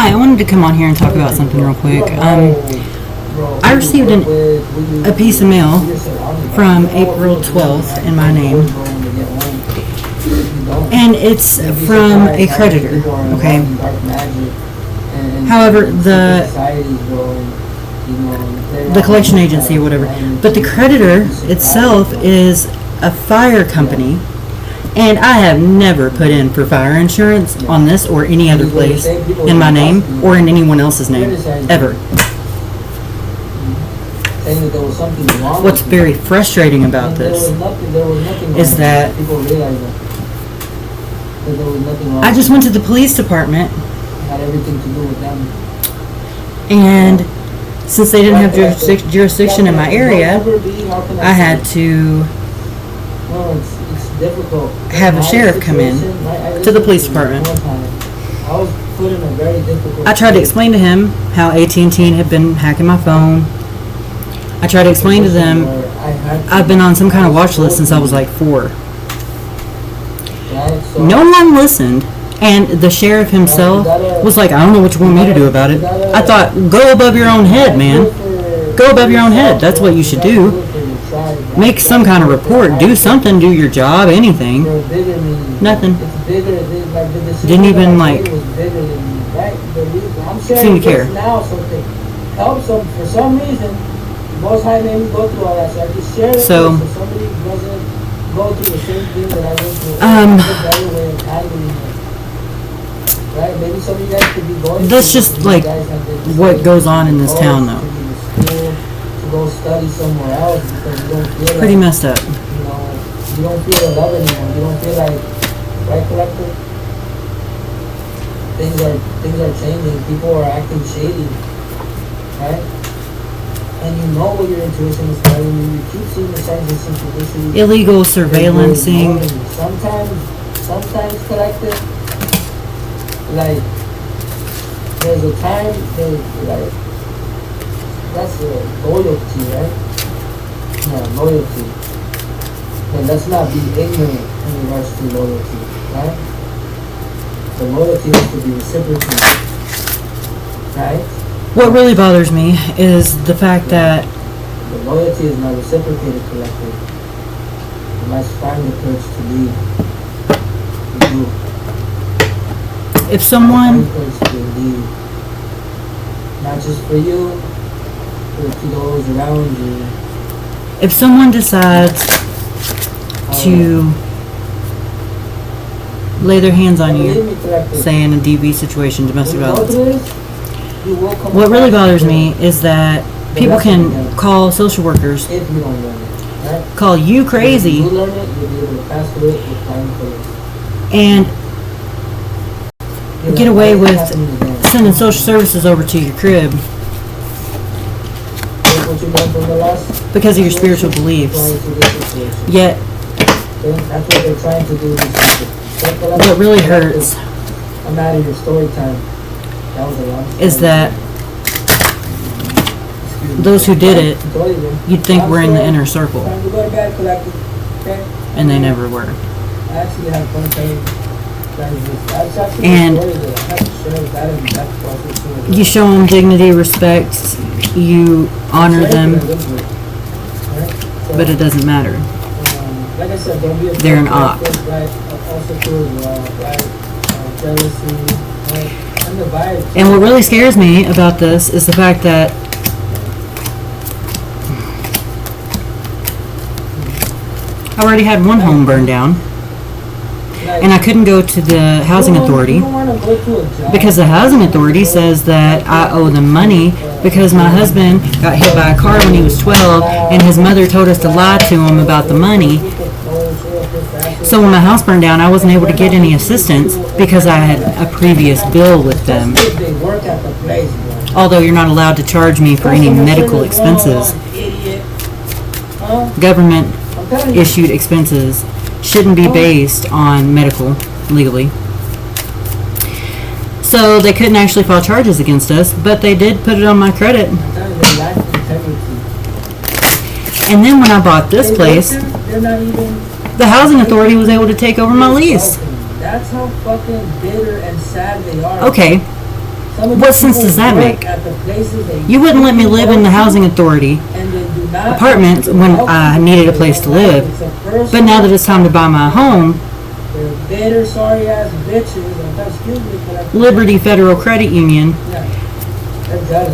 Hi, I wanted to come on here and talk about something real quick. I received a piece of mail from April 12th in my name, and it's from a creditor, okay? However, the collection agency or whatever, but the creditor itself is a fire company, and I have never put in for fire insurance on this or any other place in my name or in anyone else's name, ever. What's very frustrating about this is that I just went to the police department, and since they didn't have jurisdiction in my area, I had to have a sheriff come in to the police department. I tried to explain to him how AT&T had been hacking my phone. I tried to explain to them I've been on some kind of watch list since I was like 4. No one listened, and the sheriff himself was like, I don't know what you want me to do about it. I thought, go above your own head, man. Go above your own head. That's what you should do. Make some kind of report. Do something. Do your job. Anything. Nothing. Didn't even, like, seem to care. For some reason, most high made me go through all that, so I just share it so somebody doesn't go through the same thing that I went through. Right? Maybe some of you guys could be going. That's just like what goes on in this town, though. To go study somewhere else because you don't feel pretty messed up. You don't feel the love anymore. You don't feel like, right, collector? Things are changing. People are acting shady, right? And you know what your intuition is telling you. You keep seeing the signs of synchronicity. Illegal surveillancing. Sometimes collective. Like, there's a time, like, that's loyalty, right? Yeah, loyalty. And let's not be ignorant in regards to loyalty, right? The loyalty has to be reciprocated, right? What really bothers me is the fact that the loyalty is not reciprocated collective. You must find the courage to leave the group. If someone, not just for you, but to those around you. If someone decides to lay their hands on you, say in a DV situation, domestic violence, what really bothers me is that people can call social workers, call you crazy, and get away with sending social services over to your crib because of your spiritual beliefs. Yet, what really hurts is that those who did it, you'd think we're in the inner circle, and they never were. And you show them dignity, respect, you honor them, but it doesn't matter. They're an op. And what really scares me about this is the fact that I already had one home burned down, and I couldn't go to the housing authority because the housing authority says that I owe them money because my husband got hit by a car when he was 12, and his mother told us to lie to him about the money. So when my house burned down, I wasn't able to get any assistance because I had a previous bill with them. Although you're not allowed to charge me for any medical expenses. Government issued expenses shouldn't be based on medical, legally. So they couldn't actually file charges against us, but they did put it on my credit. And then when I bought this place, the housing authority was able to take over my lease. That's how fucking bitter and sad they are. Okay, What sense does that make? You wouldn't let me live in the housing authority apartment when I needed a place to live. But now that it's time to buy my home, bitter, sorry ass bitches. Excuse me, Liberty Federal Credit Union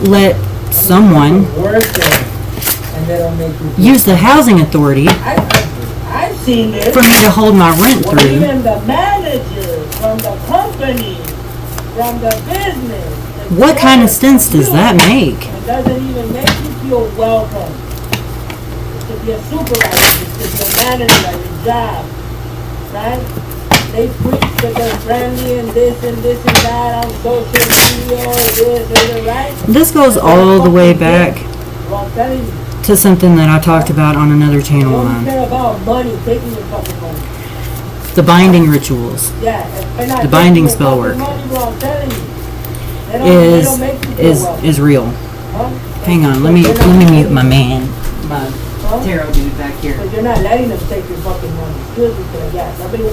let someone use the housing authority I've seen this. for me to hold my rent through. Even the manager from the company, from the business. What kind of sense does that make? It doesn't even make you feel welcome. It could be a supervisor, it could be a manager at your job, right? They preach that they're friendly and this and that on social media, this, right? This goes all the way back to something that I talked about on another channel of mine. About money, taking your fucking money. The binding rituals. Yeah, the binding spell work is real. Huh? Hang on, let me mute my man. My tarot dude back here. But you're not letting them take your fucking money. Excuse me for that. Yeah, somebody.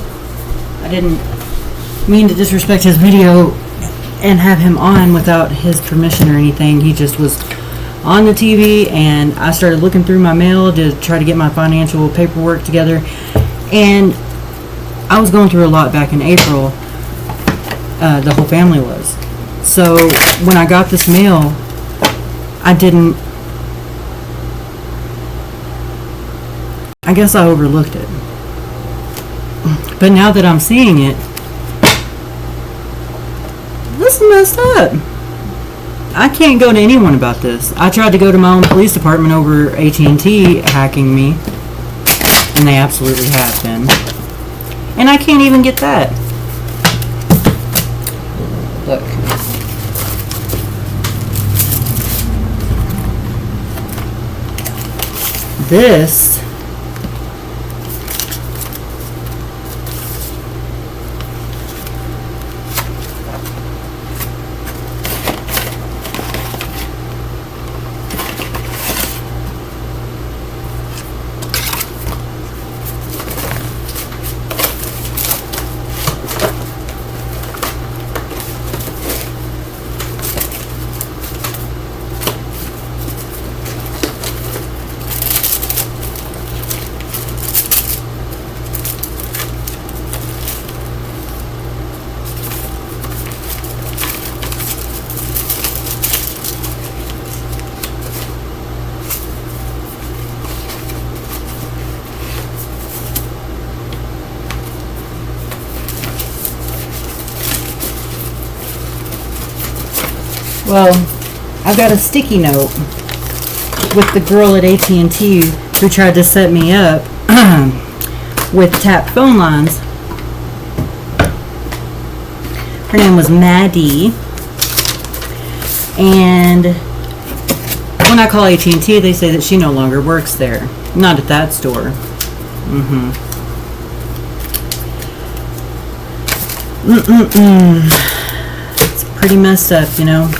I didn't mean to disrespect his video and have him on without his permission or anything. He just was on the TV, and I started looking through my mail to try to get my financial paperwork together. And I was going through a lot back in April. The whole family was. So when I got this mail, I guess I overlooked it. But now that I'm seeing it, this is messed up. I can't go to anyone about this. I tried to go to my own police department over AT&T hacking me, and they absolutely have been. And I can't even get that. Look. This Well, I've got a sticky note with the girl at AT&T who tried to set me up with tapped phone lines. Her name was Maddie. And when I call AT&T, they say that she no longer works there. Not at that store. It's pretty messed up, you know.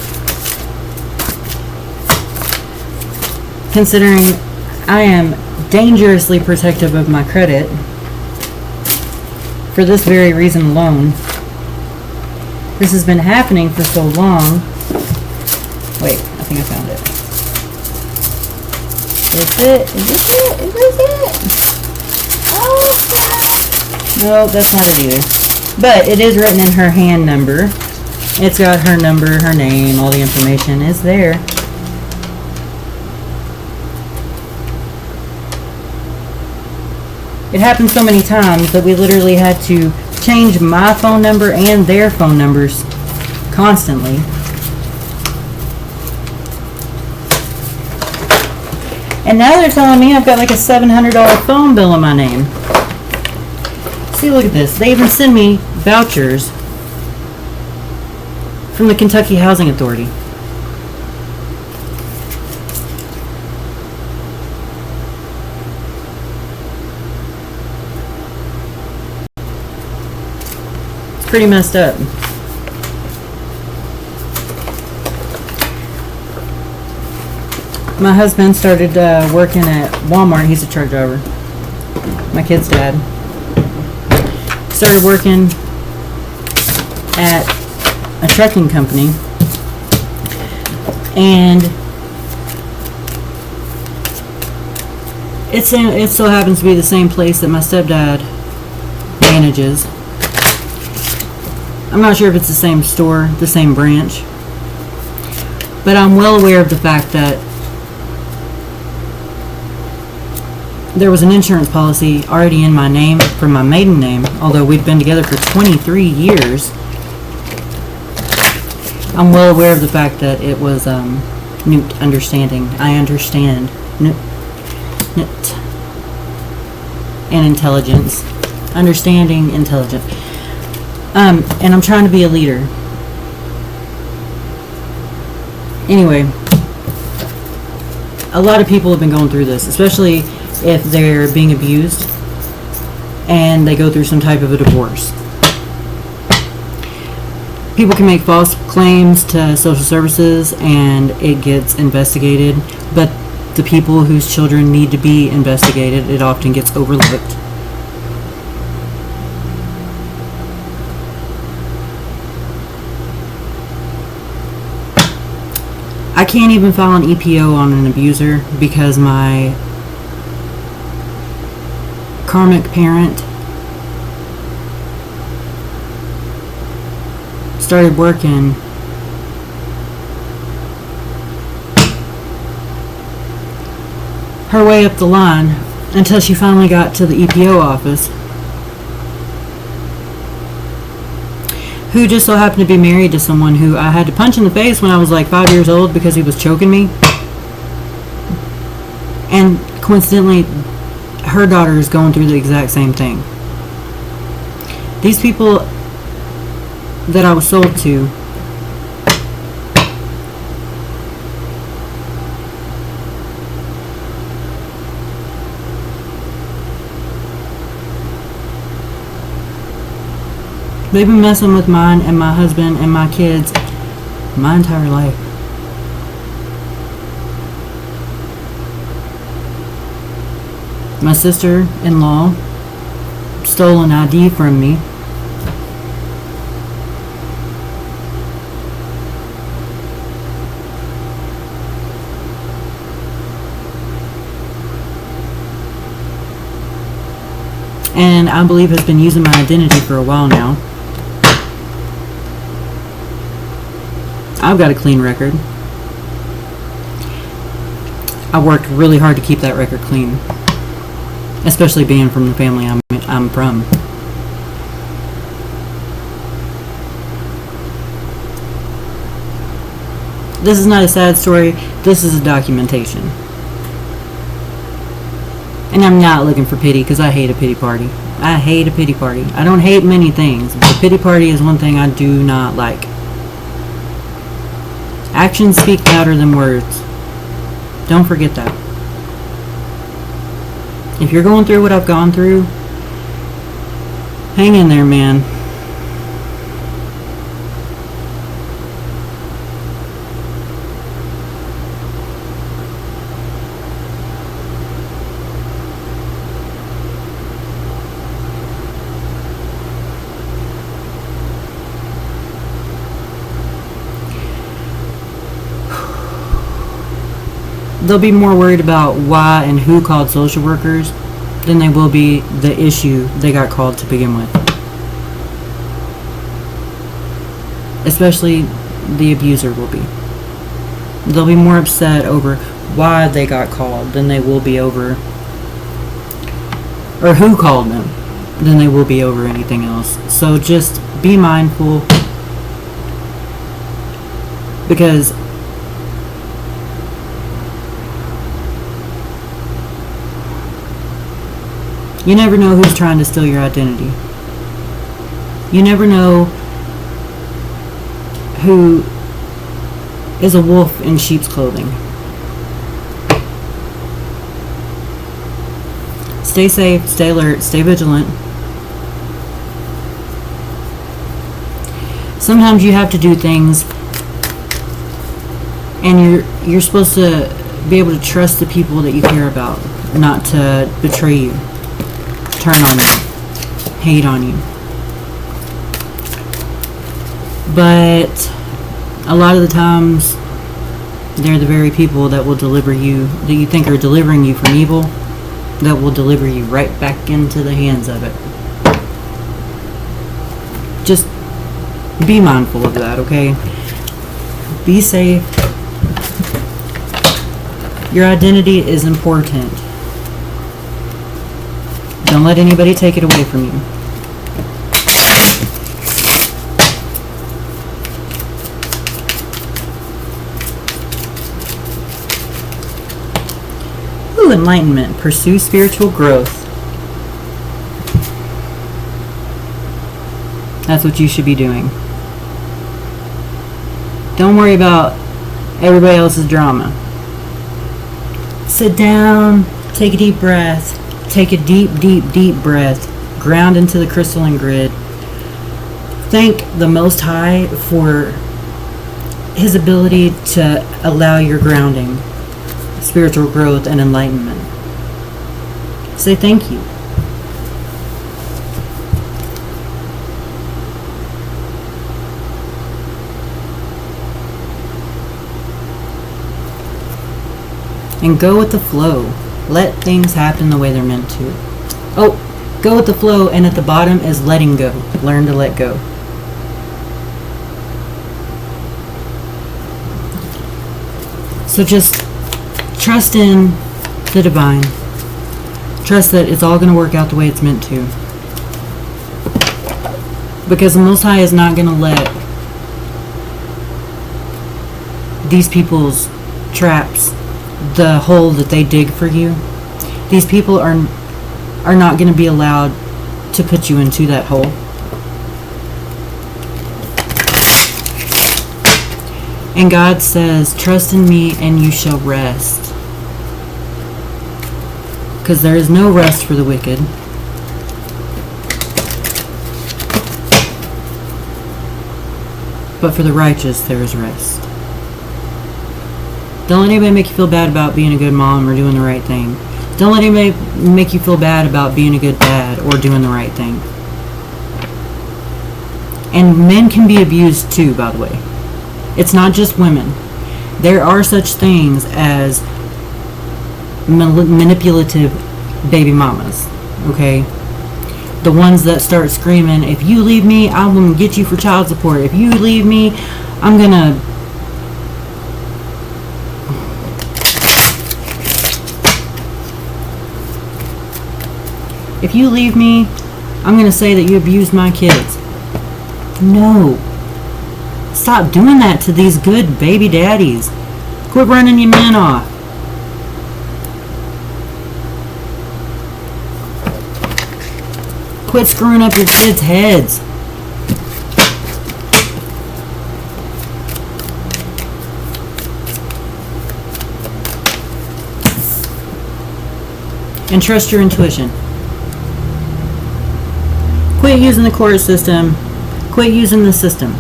Considering I am dangerously protective of my credit for this very reason alone. This has been happening for so long. Wait, I think I found it. Is it? Is this it? Is this it? Oh, no, that's not it either. But it is written in her hand number. It's got her number, her name, all the information is there. It happened so many times that we literally had to change my phone number and their phone numbers constantly. And now they're telling me I've got like a $700 phone bill in my name. See, look at this. They even send me vouchers from the Kentucky Housing Authority. Pretty messed up. My husband started working at Walmart. He's a truck driver. My kid's dad. Started working at a trucking company. And it so happens to be the same place that my stepdad manages. I'm not sure if it's the same store, the same branch, but I'm well aware of the fact that there was an insurance policy already in my name from my maiden name, although we'd been together for 23 years. I'm well aware of the fact that it was Newt understanding. I understand. Newt. And intelligence. Understanding, intelligence. And I'm trying to be a leader. Anyway, a lot of people have been going through this, especially if they're being abused and they go through some type of a divorce. People can make false claims to social services and it gets investigated, but the people whose children need to be investigated, it often gets overlooked. I can't even file an EPO on an abuser because my karmic parent started working her way up the line until she finally got to the EPO office, who just so happened to be married to someone who I had to punch in the face when I was like 5 years old because he was choking me. And coincidentally, her daughter is going through the exact same thing. These people that I was sold to they've been messing with mine and my husband and my kids my entire life. My sister-in-law stole an ID from me. And I believe has been using my identity for a while now. I've got a clean record. I worked really hard to keep that record clean, especially being from the family I'm from. This is not a sad story. This is a documentation. And I'm not looking for pity because I hate a pity party. I hate a pity party. I don't hate many things, but a pity party is one thing I do not like. Actions speak louder than words. Don't forget that. If you're going through what I've gone through, hang in there, man. They'll be more worried about why and who called social workers than they will be the issue they got called to begin with. Especially the abuser will be. They'll be more upset over why they got called than they will be over, or who called them, than they will be over anything else. So just be mindful, because you never know who's trying to steal your identity. You never know who is a wolf in sheep's clothing. Stay safe, stay alert, stay vigilant. Sometimes you have to do things and you're supposed to be able to trust the people that you care about, not to betray you, turn on you, hate on you. But a lot of the times They're the very people that will deliver you, that you think are delivering you from evil, that will deliver you right back into the hands of it. Just be mindful of that, okay? Be safe. Your identity is important. Don't let anybody take it away from you. Ooh, enlightenment. Pursue spiritual growth. That's what you should be doing. Don't worry about everybody else's drama. Sit down, take a deep breath. Take a deep, deep, deep breath. Ground into the crystalline grid. Thank the Most High for His ability to allow your grounding, spiritual growth, and enlightenment. Say thank you. And go with the flow. Let things happen the way they're meant to. Oh, go with the flow, and at the bottom is letting go. Learn to let go. So just trust in the divine. Trust that it's all going to work out the way it's meant to. Because the Most High is not going to let these people's traps, the hole that they dig for you, these people are not going to be allowed to put you into that hole. And God says, trust in me and you shall rest. Because there is no rest for the wicked. But for the righteous there is rest. Don't let anybody make you feel bad about being a good mom or doing the right thing. Don't let anybody make you feel bad about being a good dad or doing the right thing. And men can be abused too, by the way. It's not just women. There are such things as manipulative baby mamas, okay? The ones that start screaming, if you leave me, I'm going to get you for child support. If you leave me, I'm going to... If you leave me, I'm going to say that you abused my kids. No. Stop doing that to these good baby daddies. Quit running your men off. Quit screwing up your kids' heads. And trust your intuition. Quit using the court system. Quit using the system.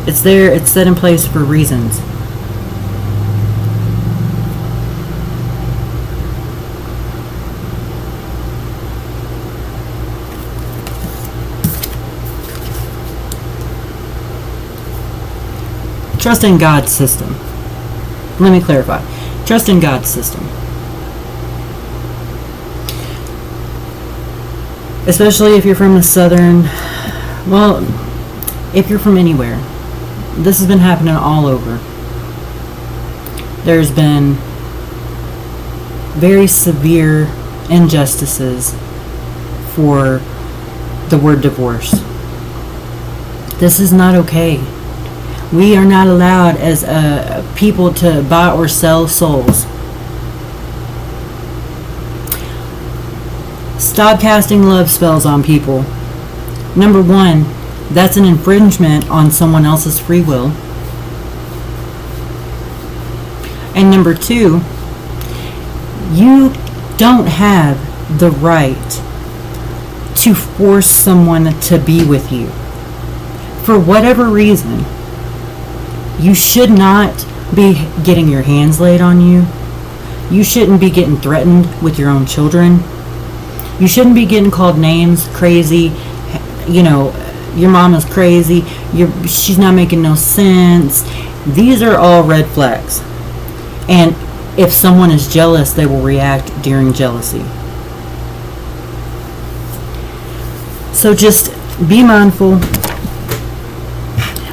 It's there, it's set in place for reasons. Trust in God's system. Let me clarify. Trust in God's system. Especially if you're from the southern, well, if you're from anywhere. This has been happening all over. There's been very severe injustices for the word divorce. This is not okay. We are not allowed as people to buy or sell souls. Stop casting love spells on people. Number one, that's an infringement on someone else's free will. And number two, you don't have the right to force someone to be with you. For whatever reason, you should not be getting your hands laid on you. You shouldn't be getting threatened with your own children. You shouldn't be getting called names, crazy, your mama's crazy, she's not making no sense. These are all red flags. And if someone is jealous, they will react during jealousy. So just be mindful.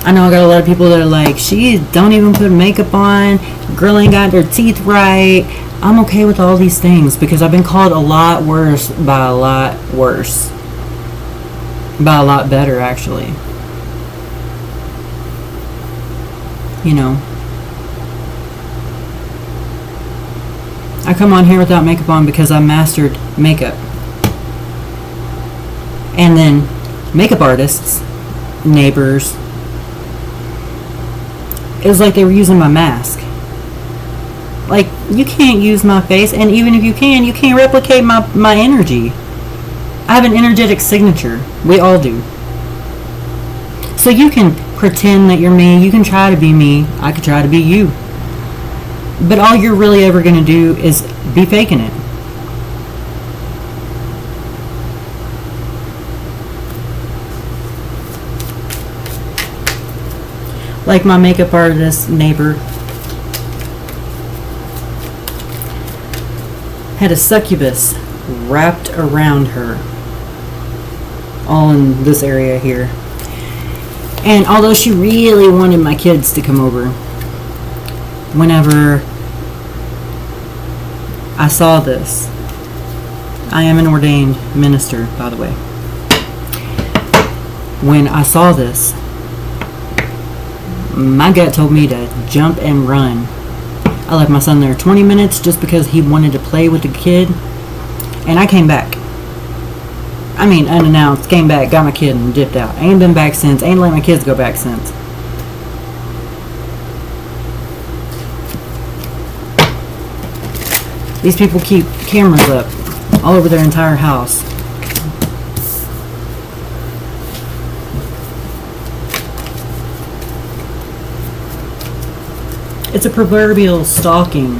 I know I got a lot of people that are like, she don't even put makeup on, girl ain't got her teeth right. I'm okay with all these things because I've been called a lot worse by a lot worse. By a lot better, actually. You know. I come on here without makeup on because I mastered makeup. And then makeup artists, neighbors, it was like they were using my mask. Like, you can't use my face, and even if you can't replicate my energy. I have an energetic signature. We all do. So you can pretend that you're me. You can try to be me. I could try to be you. But all you're really ever going to do is be faking it. Like my makeup artist neighbor had a succubus wrapped around her, all in this area here. And although she really wanted my kids to come over, whenever I saw this, I am an ordained minister, by the way. When I saw this, my gut told me to jump and run. I left my son there 20 minutes just because he wanted to play with the kid, and I came back. I mean, unannounced, came back, got my kid, and dipped out. Ain't been back since. Ain't let my kids go back since. These people keep cameras up all over their entire house. It's a proverbial stalking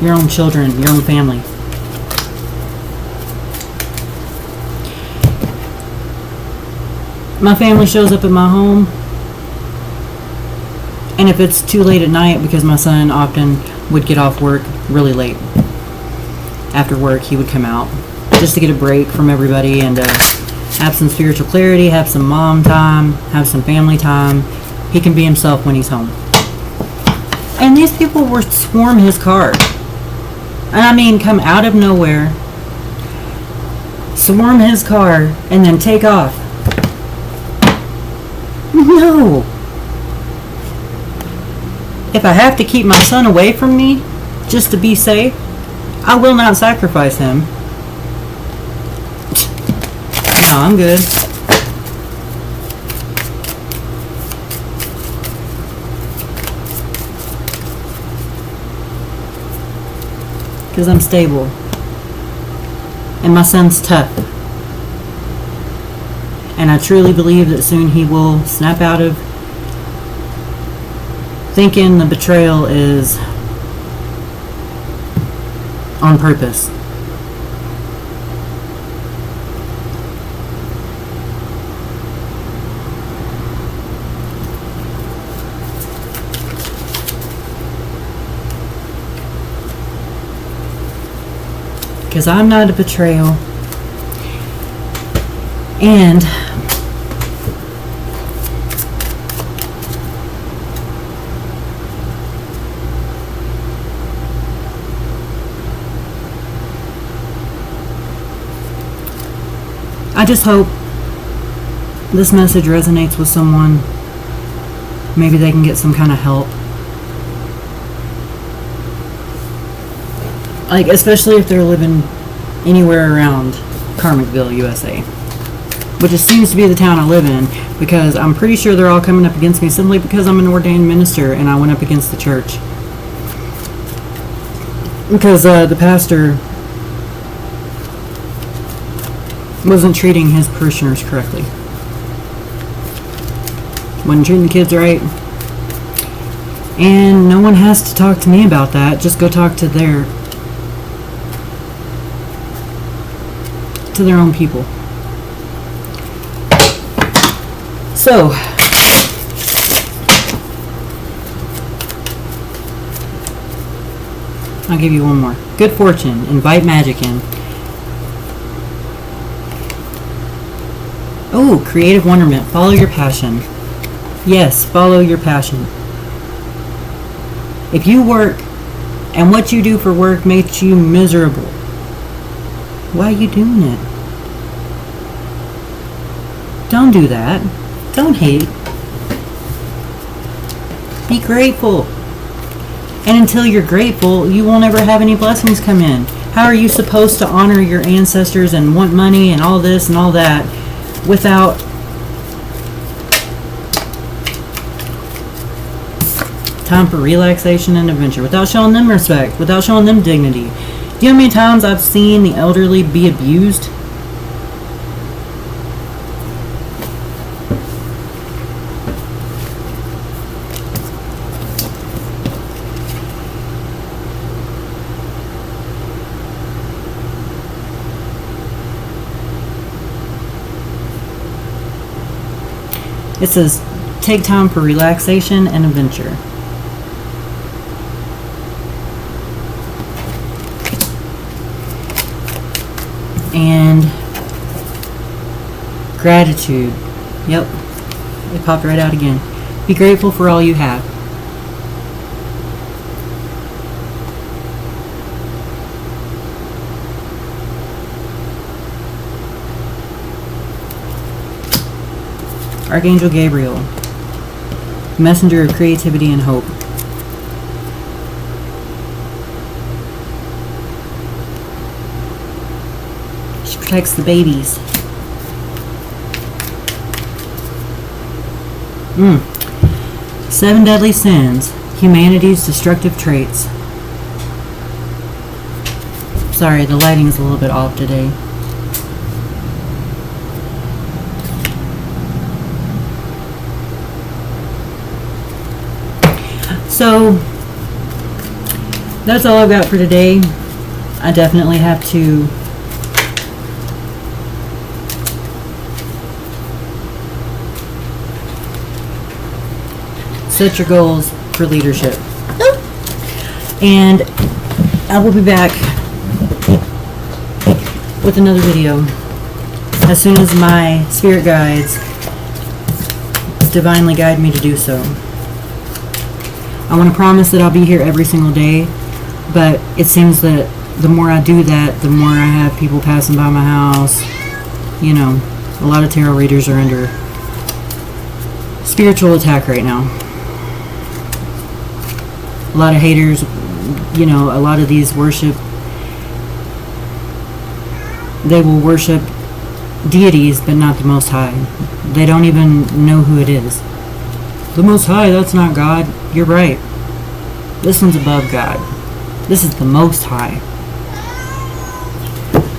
your own children, your own family. My family shows up at my home, and if it's too late at night, because my son often would get off work really late. After work, he would come out just to get a break from everybody and have some spiritual clarity, have some mom time, have some family time. He can be himself when he's home. And these people would swarm his car. And I mean, come out of nowhere, swarm his car, and then take off. No. If I have to keep my son away from me just to be safe, I will not sacrifice him. No, I'm good. Because I'm stable. And my son's tough. And I truly believe that soon he will snap out of thinking the betrayal is on purpose. Because I'm not a betrayal. And I just hope this message resonates with someone. Maybe they can get some kind of help. Like, especially if they're living anywhere around Carmackville, USA. Which it seems to be the town I live in, because I'm pretty sure they're all coming up against me simply because I'm an ordained minister and I went up against the church. Because the pastor wasn't treating his parishioners correctly. Wasn't treating the kids right. And no one has to talk to me about that. Just go talk to their own people. So, I'll give you one more. Good fortune. Invite magic in. Oh, creative wonderment. Follow your passion. Yes, follow your passion. If you work and what you do for work makes you miserable, why are you doing it? Don't do that. Don't hate. Be grateful. And until you're grateful, you won't ever have any blessings come in. How are you supposed to honor your ancestors and want money and all this and all that without time for relaxation and adventure, without showing them respect, without showing them dignity? Do you know how many times I've seen the elderly be abused? It says, take time for relaxation and adventure. And gratitude. Yep, it popped right out again. Be grateful for all you have. Archangel Gabriel, messenger of creativity and hope. She protects the babies. 7 deadly sins, humanity's destructive traits. Sorry, the lighting's a little bit off today. So, that's all I've got for today. I definitely have to set your goals for leadership. And I will be back with another video as soon as my spirit guides divinely guide me to do so. I want to promise that I'll be here every single day, but it seems that the more I do that, the more I have people passing by my house. You know, a lot of tarot readers are under spiritual attack right now. A lot of haters, you know, a lot of these they will worship deities, but not the Most High. They don't even know who it is. The Most High, that's not God. You're right. This one's above God. This is the Most High.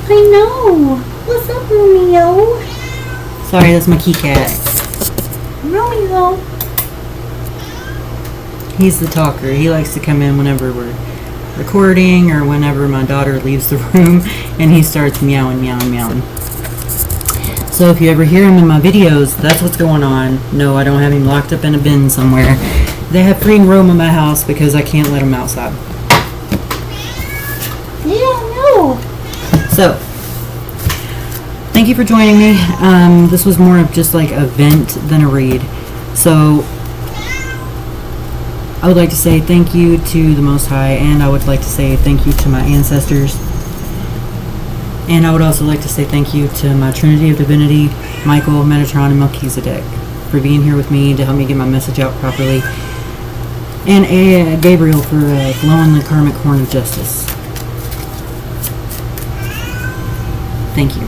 I know. What's up, Romeo? Sorry, that's my key cat. Romeo. He's the talker. He likes to come in whenever we're recording or whenever my daughter leaves the room, and he starts meowing, meowing, meowing. So if you ever hear him in my videos, that's what's going on. No, I don't have him locked up in a bin somewhere. They have free roam in my house because I can't let him outside. Yeah, no. So, thank you for joining me. This was more of just like a vent than a read. So, I would like to say thank you to the Most High, and I would like to say thank you to my ancestors. And I would also like to say thank you to my Trinity of Divinity, Michael, Metatron, and Melchizedek, for being here with me to help me get my message out properly. And Gabriel for blowing the karmic horn of justice. Thank you.